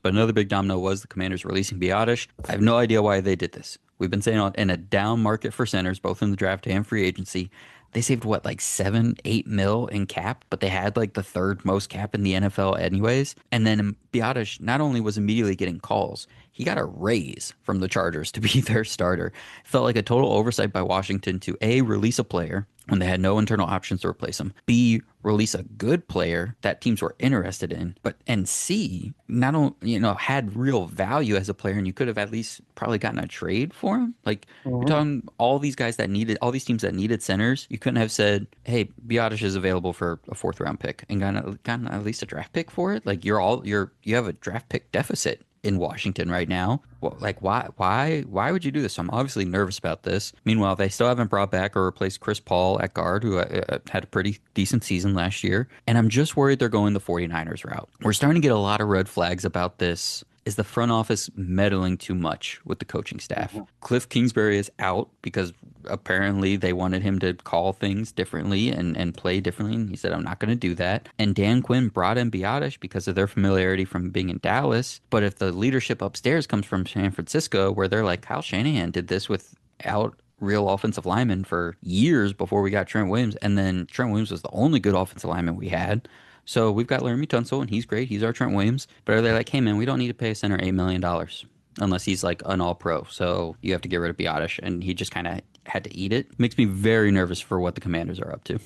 but another big domino was the Commanders releasing Biotish. I have no idea why they did this. We've been saying in a down market for centers, both in the draft and free agency, they saved what, like 7, 8 mil in cap, but they had like the third most cap in the NFL anyways. And then Biotish not only was immediately getting calls, he got a raise from the Chargers to be their starter. It felt like a total oversight by Washington to A, release a player when they had no internal options to replace him, B, release a good player that teams were interested in, but and C, not only had real value as a player, and you could have at least probably gotten a trade for him. Like you're Mhm. talking all these guys that needed all these teams that needed centers. You couldn't have said, "Hey, Biotish is available for a fourth round pick," and gotten at least a draft pick for it. Like you have a draft pick deficit in Washington right now. Well, like why would you do this? So I'm obviously nervous about this. Meanwhile, they still haven't brought back or replaced Chris Paul at guard, who had a pretty decent season last year. And I'm just worried they're going the 49ers route. We're starting to get a lot of red flags about this. Is the front office meddling too much with the coaching staff? Mhm. Cliff Kingsbury is out because apparently they wanted him to call things differently and play differently. And he said, I'm not going to do that. And Dan Quinn brought in Biotish because of their familiarity from being in Dallas. But if the leadership upstairs comes from San Francisco, where they're like, Kyle Shanahan did this without real offensive linemen for years before we got Trent Williams. And then Trent Williams was the only good offensive lineman we had. So we've got Laramie Tunsil, and he's great. He's our Trent Williams. But are they like, hey, man, we don't need to pay a center $8 million unless he's like an all pro. So you have to get rid of Biotish. And he just kind of had to eat it. Makes me very nervous for what the Commanders are up to.